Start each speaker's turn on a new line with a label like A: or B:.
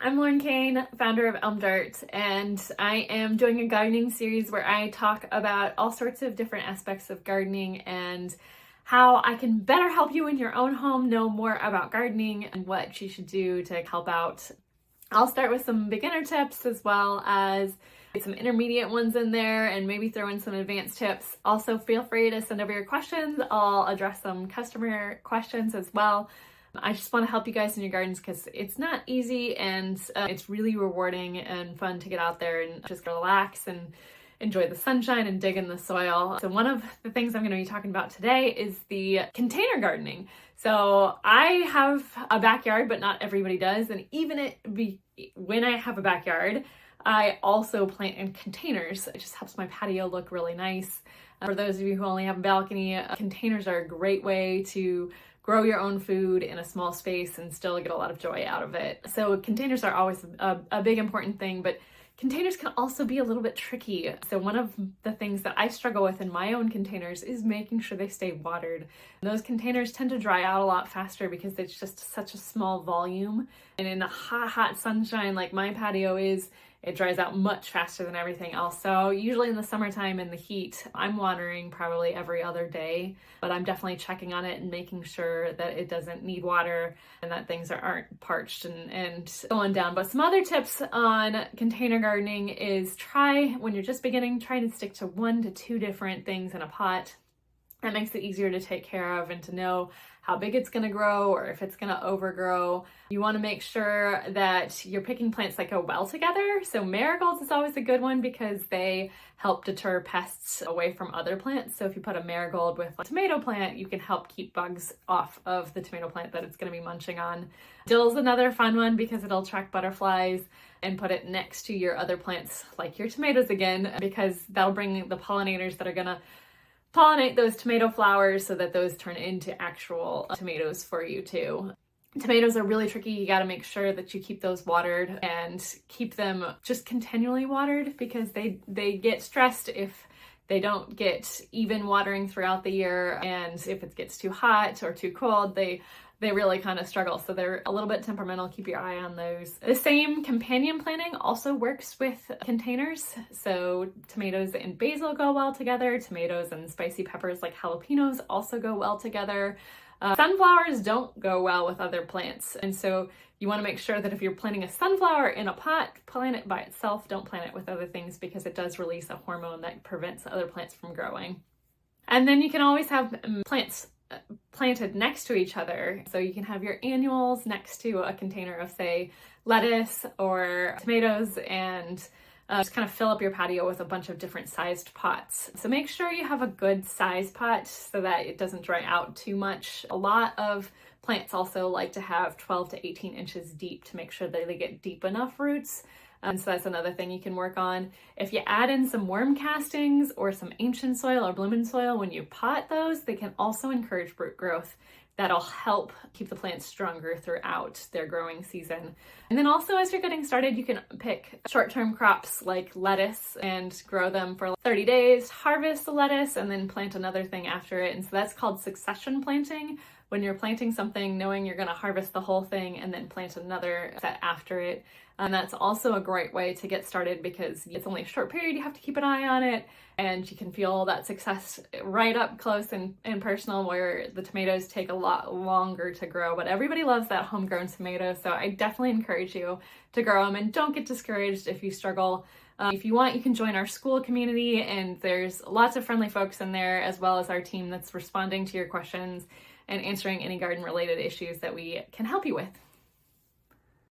A: I'm Lauren Cain, founder of Elm Dirt, and I am doing a gardening series where I talk about all sorts of different aspects of gardening and how I can better help you in your own home know more about gardening and what you should do to help out. I'll start with some beginner tips as well as some intermediate ones in there and maybe throw in some advanced tips. Also, feel free to send over your questions. I'll address some customer questions as well. I just want to help you guys in your gardens because it's not easy and it's really rewarding and fun to get out there and just relax and enjoy the sunshine and dig in the soil. So one of the things I'm going to be talking about today is the container gardening. So I have a backyard, but not everybody does. And even when I have a backyard, I also plant in containers. It just helps my patio look really nice. For those of you who only have a balcony, containers are a great way to grow your own food in a small space and still get a lot of joy out of it. So containers are always a big important thing, but containers can also be a little bit tricky. So one of the things that I struggle with in my own containers is making sure they stay watered. And those containers tend to dry out a lot faster because it's just such a small volume. And in the hot sunshine like my patio is, it dries out much faster than everything else. So usually in the summertime in the heat, I'm watering probably every other day, but I'm definitely checking on it and making sure that it doesn't need water and that things aren't parched and going down. But some other tips on container gardening is when you're just beginning, try to stick to 1 to 2 different things in a pot. That makes it easier to take care of and to know how big it's going to grow or if it's going to overgrow. You want to make sure that you're picking plants that go well together. So marigolds is always a good one because they help deter pests away from other plants. So if you put a marigold with a tomato plant, you can help keep bugs off of the tomato plant that it's going to be munching on. Dill's another fun one because it'll attract butterflies, and put it next to your other plants like your tomatoes again, because that'll bring the pollinators that are going to pollinate those tomato flowers so that those turn into actual tomatoes for you too. Tomatoes are really tricky. You got to make sure that you keep those watered and keep them just continually watered because they get stressed if they don't get even watering throughout the year, and if it gets too hot or too cold, they really kind of struggle. So they're a little bit temperamental. Keep your eye on those. The same companion planting also works with containers. So tomatoes and basil go well together. Tomatoes and spicy peppers like jalapenos also go well together. Sunflowers don't go well with other plants. And so you want to make sure that if you're planting a sunflower in a pot, plant it by itself. Don't plant it with other things because it does release a hormone that prevents other plants from growing. And then you can always have plants planted next to each other. So you can have your annuals next to a container of, say, lettuce or tomatoes, and just kind of fill up your patio with a bunch of different sized pots. So make sure you have a good size pot so that it doesn't dry out too much. A lot of plants also like to have 12 to 18 inches deep to make sure that they get deep enough roots. And so that's another thing you can work on. If you add in some worm castings or some ancient soil or bloomin' soil when you pot those, they can also encourage root growth. That'll help keep the plants stronger throughout their growing season. And then also, as you're getting started, you can pick short-term crops like lettuce and grow them for 30 days, harvest the lettuce, and then plant another thing after it. And so that's called succession planting, when you're planting something knowing you're going to harvest the whole thing and then plant another set after it. And that's also a great way to get started because it's only a short period, you have to keep an eye on it, and you can feel that success right up close and personal, where the tomatoes take a lot longer to grow. But everybody loves that homegrown tomato, so I definitely encourage you to grow them, and don't get discouraged if you struggle. If you want, you can join our school community, and there's lots of friendly folks in there, as well as our team that's responding to your questions and answering any garden related issues that we can help you with.